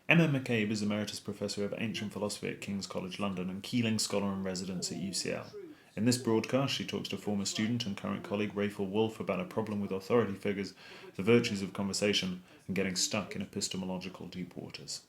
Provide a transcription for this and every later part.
MM McCabe is Emeritus Professor of Ancient Philosophy at King's College London and Keeling Scholar in Residence at UCL. In this broadcast, she talks to former student and current colleague Raphael Woolf about a problem with authority figures, the virtues of conversation, and getting stuck in epistemological deep waters.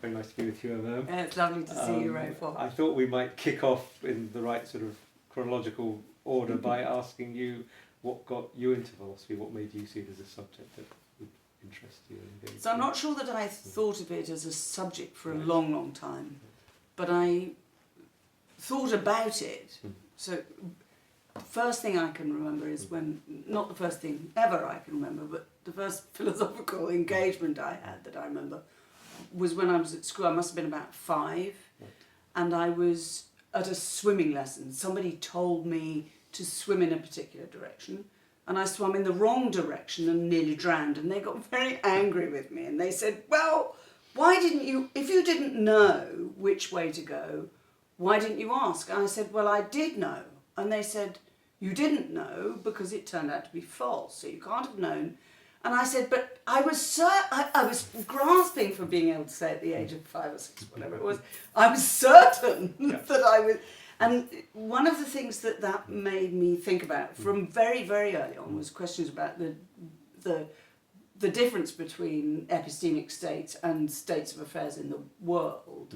Very nice to be with you, MM. Yeah, it's lovely to see you, Raphael. I thought we might kick off in the right sort of chronological order by asking you what got you into philosophy, what made you see it as a subject that would interest you. So I'm not sure that I thought of it as a subject for a long, long time, but I thought about it. So the first thing I can remember is when, not the first thing ever I can remember, but the first philosophical engagement I had that I remember was when I was at school. I must have been about 5, and I was at a swimming lesson. Somebody told me to swim in a particular direction, and I swam in the wrong direction and nearly drowned, and they got very angry with me, and they said, well, why didn't you, if you didn't know which way to go, why didn't you ask? And I said, well, I did know. And they said, you didn't know because it turned out to be false, so you can't have known. And I said, but I was I was grasping for being able to say at the age of 5 or 6, whatever it was, I was certain that I was. And one of the things that made me think about from very, very early on was questions about the difference between epistemic states and states of affairs in the world,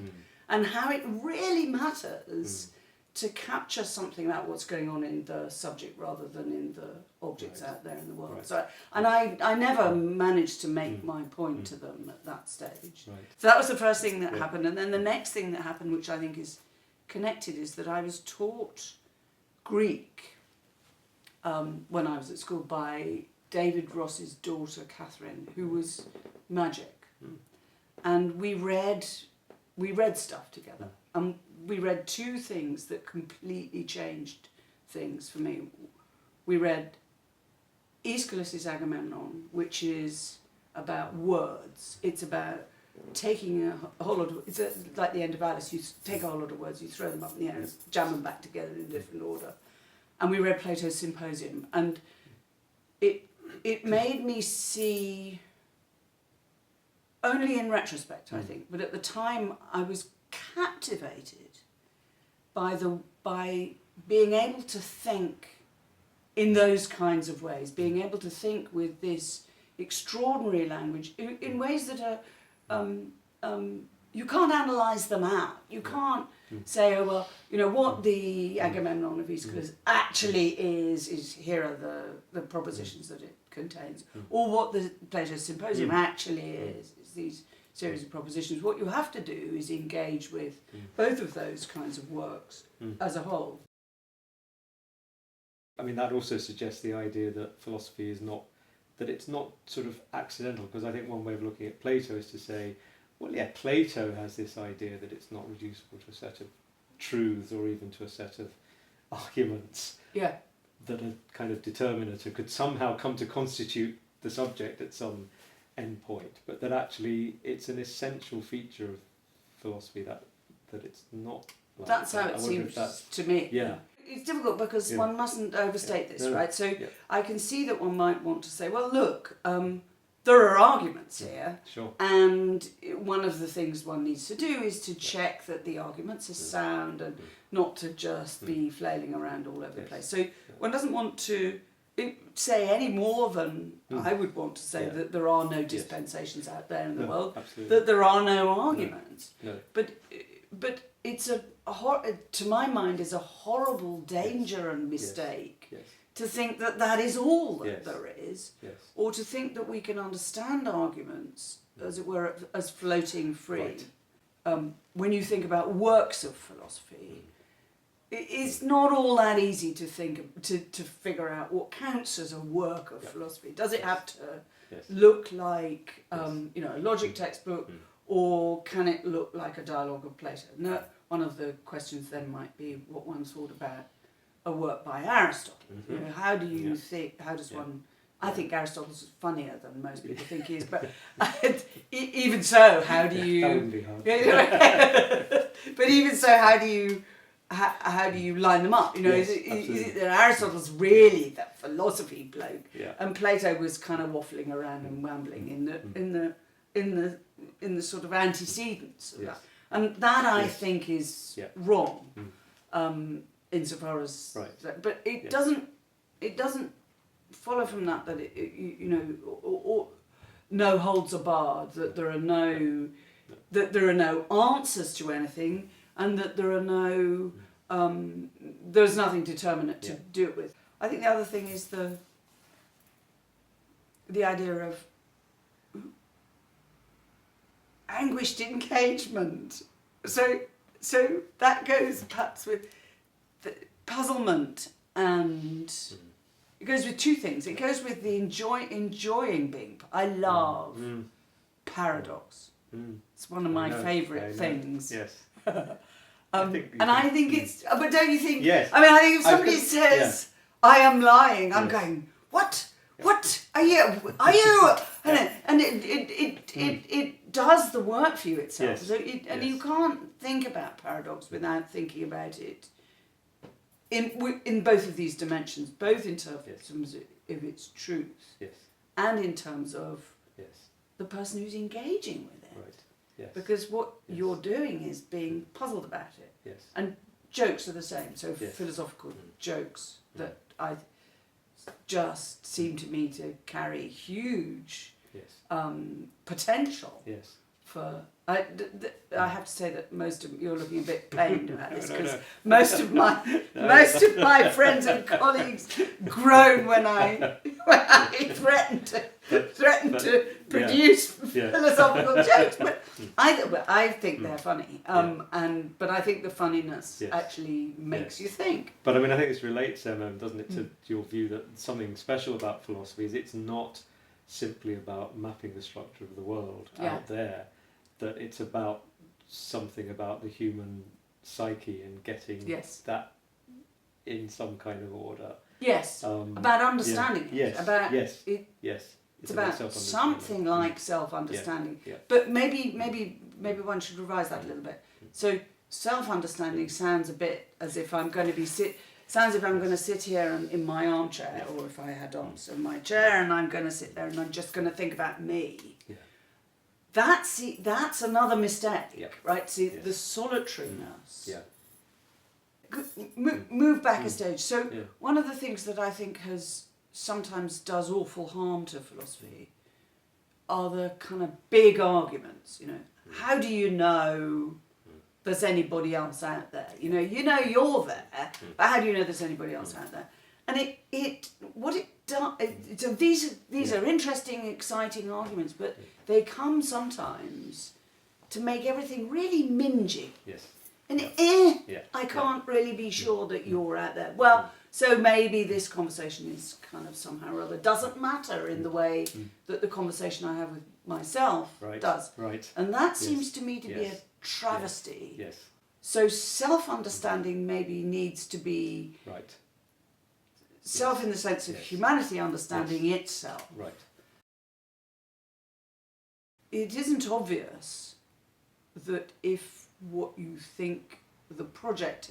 and how it really matters to capture something about what's going on in the subject rather than in the objects out there in the world. So, and I never managed to make my point to them at that stage. So that was the first thing that happened. And then the next thing that happened, which I think is connected, is that I was taught Greek when I was at school by David Ross's daughter, Catherine, who was magic. And we read stuff together. We read 2 things that completely changed things for me. We read Aeschylus's Agamemnon, which is about words. It's about taking a whole lot of, it's like the end of Alice, you take a whole lot of words, you throw them up in the air and jam them back together in a different order. And we read Plato's Symposium, and it made me see, only in retrospect I think, but at the time I was captivated by being able to think in those kinds of ways, being able to think with this extraordinary language in ways that are you can't analyse them out. You can't say, oh well, you know what the Agamemnon of Aeschylus actually is here are the propositions that it contains, or what the Plato's Symposium actually is these series of propositions. What you have to do is engage with both of those kinds of works as a whole. I mean, that also suggests the idea that philosophy is not, that it's not sort of accidental, because I think one way of looking at Plato is to say, well, yeah, Plato has this idea that it's not reducible to a set of truths or even to a set of arguments that are kind of determinative, could somehow come to constitute the subject at some end point, but that actually it's an essential feature of philosophy that it's not like that's that. how it seems to me. It's difficult because one mustn't overstate this, right? So I can see that one might want to say, well, look, there are arguments here, and one of the things one needs to do is to check that the arguments are sound and not to just be flailing around all over the place. So one doesn't want to say any more than I would want to say that there are no dispensations out there in the world, that there are no arguments. But it's to my mind is a horrible danger and mistake to think that that is all that there is, or to think that we can understand arguments, as it were, as floating free. When you think about works of philosophy, it's not all that easy to think to figure out what counts as a work of philosophy. Does it have to look like a logic textbook, or can it look like a dialogue of Plato? No, one of the questions then might be what one thought about a work by Aristotle. You know, how do you think? How does one? I think Aristotle's funnier than most people think he is, but even so, how do you? That wouldn't be hard. But even so, how do you line them up? You know, is it that Aristotle's really that philosophy bloke, and Plato was kind of waffling around and wambling in the in the sort of antecedents of Yes. that, and that I Yes. think is Yeah. wrong, insofar as Right. but it Yes. doesn't follow from that you know or no holds are barred, that there are no answers to anything, and that there are no there's nothing determinate to do it with. I think the other thing is the idea of anguished engagement. So that goes perhaps with the puzzlement, and it goes with two things. It goes with the enjoying being. I love paradox. It's one of my favourite things. Yes. I think it's. But don't you think? Yes. I mean, I think if somebody says, "I am lying," I'm going, "What? What are you? Are you?" And it does the work for you itself. Yes. So you can't think about paradox without thinking about it in both of these dimensions, both in terms of its truth, and in terms of the person who's engaging with it. Right. Yes. Because what you're doing is being puzzled about it. Yes. And jokes are the same. So Yes. philosophical jokes that I just seem to me to carry huge potential Yes. for. I have to say that most of you're looking a bit pained about this, because No. most of my friends and colleagues groan when I threaten to produce philosophical jokes, but I think they're funny, but I think the funniness actually makes you think. But I mean, I think this relates, doesn't it, to your view that something special about philosophy is it's not simply about mapping the structure of the world out there. That it's about something about the human psyche and getting that in some kind of order. Yes, about understanding it. Yes, about yes, it. Yes. It's about something like self-understanding. Yeah. But maybe one should revise that a little bit. So self-understanding sounds a bit as if I'm going to sit here in my armchair, or if I had arms in my chair, and I'm going to sit there and I'm just going to think about me. Yeah. That's another mistake, right? See, the solitariness. Yeah. Move back a stage. So one of the things that I think sometimes does awful harm to philosophy are the kind of big arguments. You know, how do you know there's anybody else out there? You know you're there, but how do you know there's anybody else out there? And these are interesting, exciting arguments, but they come sometimes to make everything really mingy. Yes. And I can't really be sure that you're out there. Well, so maybe this conversation is kind of somehow or other doesn't matter in the way that the conversation I have with myself does. Right. And that seems to me to be a travesty. Yes. So self-understanding maybe needs to be self in the sense of humanity understanding itself. Right. It isn't obvious that if what you think the project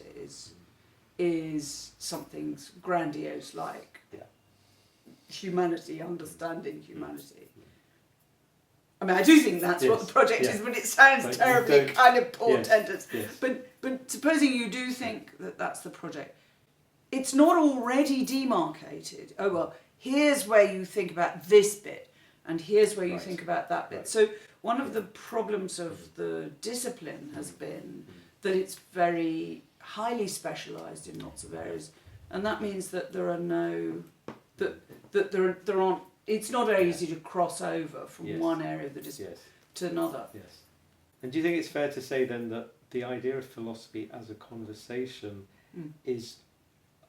is something grandiose like humanity, understanding humanity. I mean, I do think that's what the project is, but it sounds terribly kind of portentous. Yes. But supposing you do think that that's the project, it's not already demarcated. Oh, well, here's where you think about this bit, and here's where you think about that bit. So one of the problems of the discipline has been that it's very highly specialised in lots of areas, and that means that there are there aren't. It's not very easy to cross over from one area of the discipline to another. Yes. And do you think it's fair to say then that the idea of philosophy as a conversation is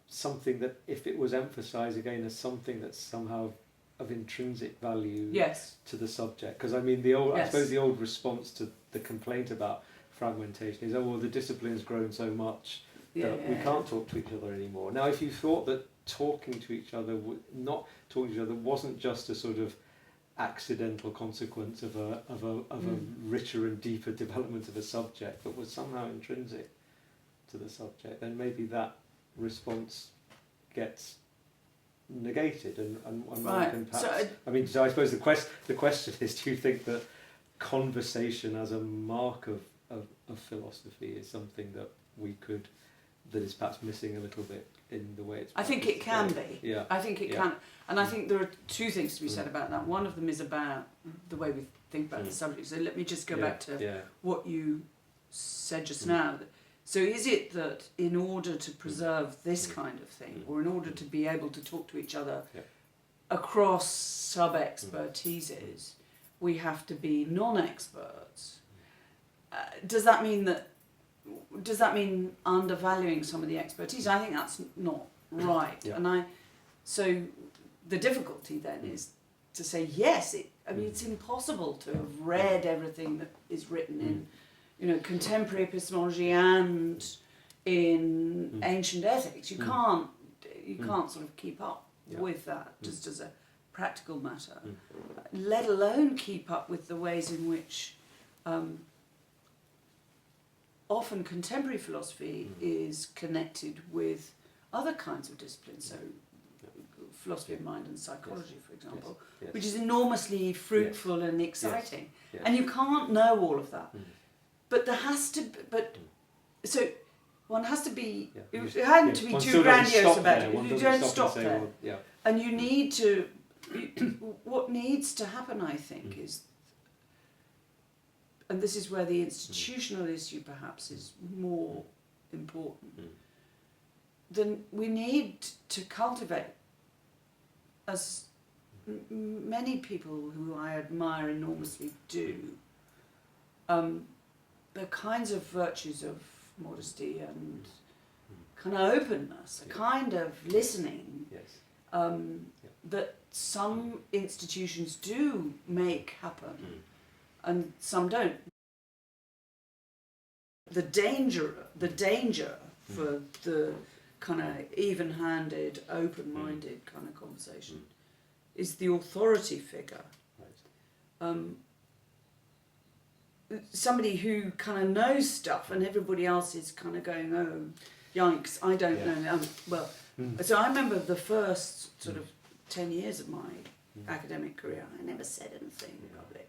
something that, if it was emphasised again as something that's somehow of intrinsic value to the subject? Because I mean, I suppose the old response to the complaint about fragmentation is, oh well, the discipline's grown so much that we can't talk to each other anymore. Now, if you thought that talking to each other, not talking to each other, wasn't just a sort of accidental consequence of a richer and deeper development of a subject, but was somehow intrinsic to the subject, then maybe that response gets negated, and one can perhaps. So I suppose the question is: do you think that conversation as a mark of philosophy is something that is perhaps missing a little bit in the way it's. I think it can be. Yeah. I think it can, and I think there are two things to be said about that. One of them is about the way we think about the subject. So let me just go back to what you said just now. So is it that in order to preserve this kind of thing, or in order to be able to talk to each other across sub-expertises, we have to be non-experts? Does that mean undervaluing some of the expertise? I think that's not right. So the difficulty then is to say yes. It's impossible to have read everything that is written in, contemporary epistemology and in ancient ethics. You can't sort of keep up with that just as a practical matter, let alone keep up with the ways in which often contemporary philosophy is connected with other kinds of disciplines. So philosophy of mind and psychology, for example, which is enormously fruitful and exciting. And you can't know all of that. But there has to be, so one has to be, it hadn't to be too grandiose about it. You don't stop there. And you need to, what needs to happen, I think, is, and this is where the institutional issue perhaps is more important, then we need to cultivate, as many people who I admire enormously do, the kinds of virtues of modesty and kind of openness, a kind of listening that some institutions do make happen and some don't. The danger for the kind of even-handed, open-minded kind of conversation is the authority figure. Somebody who kind of knows stuff and everybody else is kind of going, oh, yikes, I don't know. So I remember the first sort of 10 years of my academic career, I never said anything in public.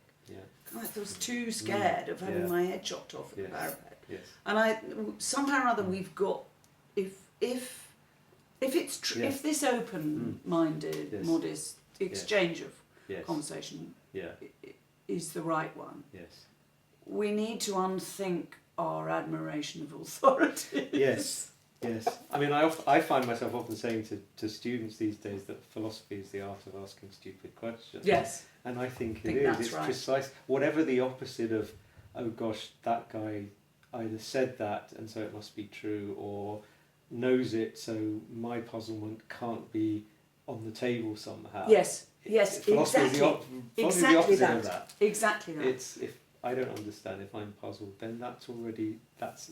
I was too scared of having my head chopped off at the parapet. And somehow or other we've got, if this open-minded, modest exchange of conversation is the right one, we need to unthink our admiration of authority. Yes. I mean, I find myself often saying to students these days that philosophy is the art of asking stupid questions. Yes. And I think it is. It's right. Precise. Whatever the opposite of, oh gosh, that guy either said that and so it must be true, or knows it, so my puzzlement can't be on the table somehow. Yes, philosophy is the opposite of that. Exactly that. It's, if I don't understand, if I'm puzzled, then that's already that's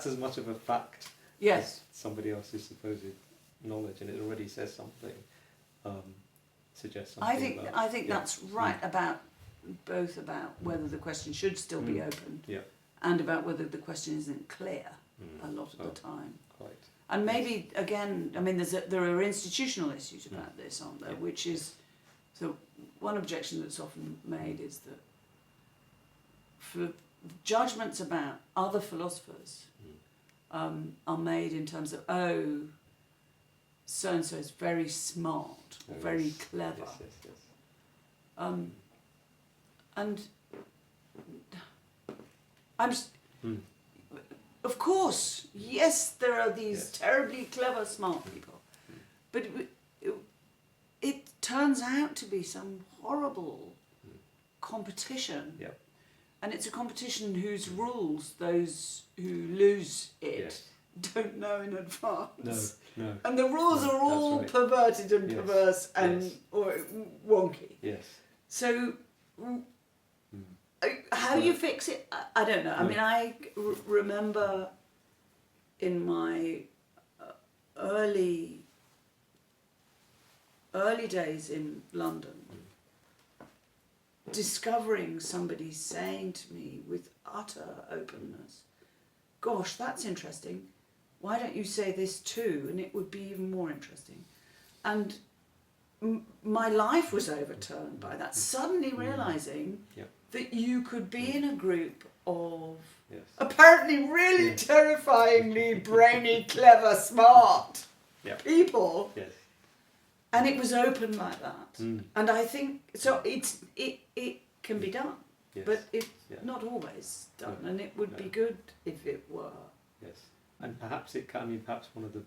as much of a fact as somebody else's supposed knowledge, and it already says something, suggests something. I think that's right about both about whether the question should still be open, and about whether the question isn't clear a lot of the time. Quite. And maybe again, I mean, there are institutional issues about this, aren't there? Which is, so one objection that's often made is that for judgments about other philosophers are made in terms of, oh, so and so is very smart or very clever. And I'm just, of course, yes, there are these terribly clever, smart people, but it turns out to be some horrible competition. And it's a competition whose rules those who lose it don't know in advance. No. And the rules are all perverted and perverse and or wonky. So how you fix it, I don't know. I mean, I remember in my early days in London, discovering somebody saying to me with utter openness, gosh, that's interesting, why don't you say this too, and it would be even more interesting. And my life was overturned by that, suddenly realising that you could be in a group of Yes. apparently really Yeah. terrifyingly brainy, clever, smart Yeah. people, Yes. and it was open like that. Mm. And I think so. It can be done, Yes. but it's Yeah. not always done, No. and it would be No. good if it were. Yes. And perhaps it can. I mean, perhaps one of the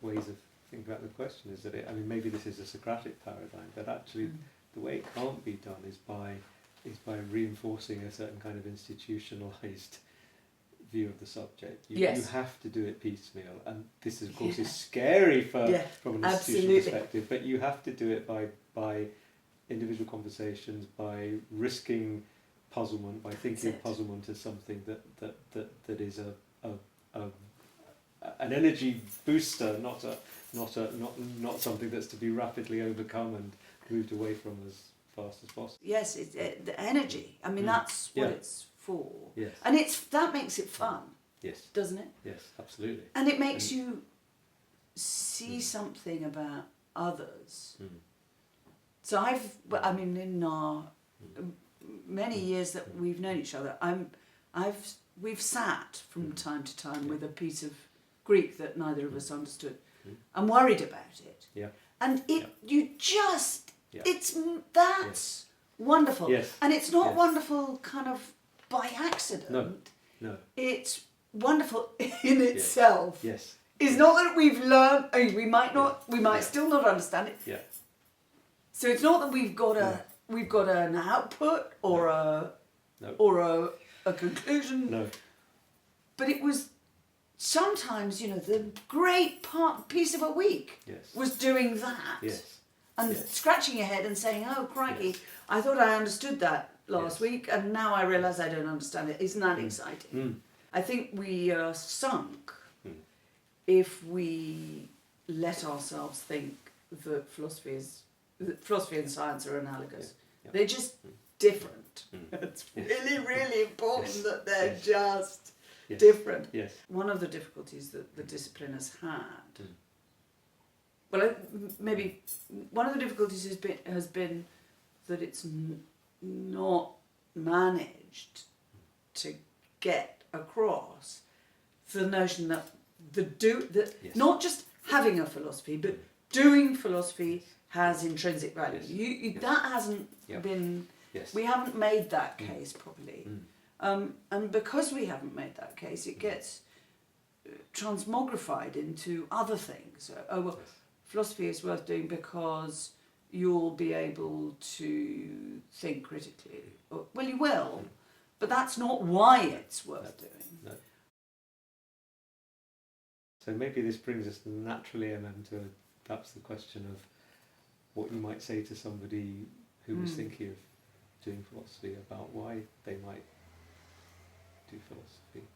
ways of thinking about the question is that it. I mean, maybe this is a Socratic paradigm, but actually, the way it can't be done is by reinforcing a certain kind of institutionalized view of the subject. You Yes. have to do it piecemeal, and this, of course, Yeah. is scary from an institutional absolutely. perspective. But you have to do it by individual conversations, by risking puzzlement, by thinking of it. puzzlement as something that is an energy booster, not something that's to be rapidly overcome and moved away from as fast as possible. Yes, the energy. I mean, that's what Yeah. it's for, Yes. and that makes it fun, Yes. doesn't it? Yes. Absolutely. And it makes And- you see something about others. Mm. So in our many years that we've known each other, we've sat from time to time with a piece of Greek that neither of us understood, and worried about it. Yeah. And you just, Yeah. that's wonderful. Yes. And it's not Yes. wonderful kind of by accident. No. It's wonderful in itself. Yes. It's not that we've learned. I mean, we might still not understand it. Yeah. So it's not that we've got an output or a conclusion. No. But it was sometimes, the great piece of a week Yes. was doing that. Yes. And Yes. scratching your head and saying, "Oh, crikey, Yes. I thought I understood that last Yes. week, and now I realise I don't understand it." Isn't that exciting? Mm. I think we are sunk Mm. if we let ourselves think that philosophy and science are analogous. Yeah. They're just different. Mm. It's Yes. really, really important Yes. that they're Yes. just Yes. different. Yes. One of the difficulties that the discipline has had, Mm. well, maybe one of the difficulties has been that it's not managed to get across the notion that Yes. not just having a philosophy, but doing philosophy has intrinsic value. Yes. You Yes. That hasn't Yep. been. Yes. We haven't made that case properly. Mm. And because we haven't made that case, it gets transmogrified into other things. Well, Yes. philosophy is worth doing because you'll be able to think critically. Well, you will, but that's not why it's worth doing. No. So maybe this brings us naturally, to perhaps the question of what you might say to somebody who was thinking of doing philosophy about why they might do philosophy.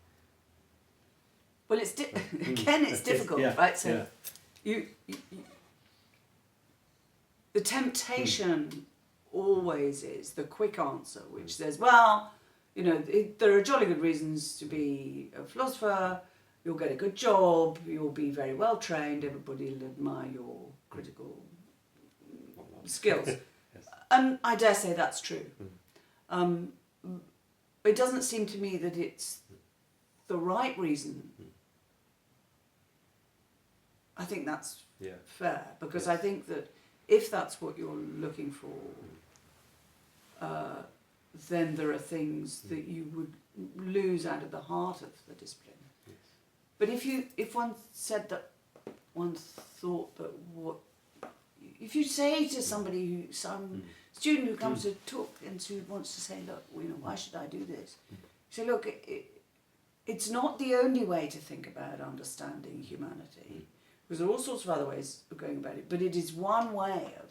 Well, it's again, it's difficult, Yeah. right? So Yeah. the temptation always is the quick answer, which says, well, there are jolly good reasons to be a philosopher. You'll get a good job. You'll be very well trained. Everybody will admire your critical skills. Yes. And I dare say that's true. It doesn't seem to me that it's the right reason. I think that's fair, because I think that if that's what you're looking for, then there are things that you would lose out of the heart of the discipline. Yes. But if one said that one thought that if you say to somebody, some student who comes to talk and who wants to say, look, why should I do this? You say, look, it's not the only way to think about understanding humanity, because there are all sorts of other ways of going about it, but it is one way of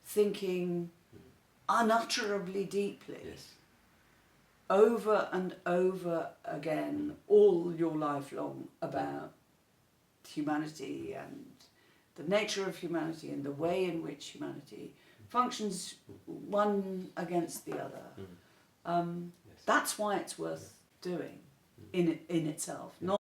thinking unutterably deeply, over and over again, all your life long, about humanity and the nature of humanity and the way in which humanity functions one against the other. That's why it's worth doing in itself. Not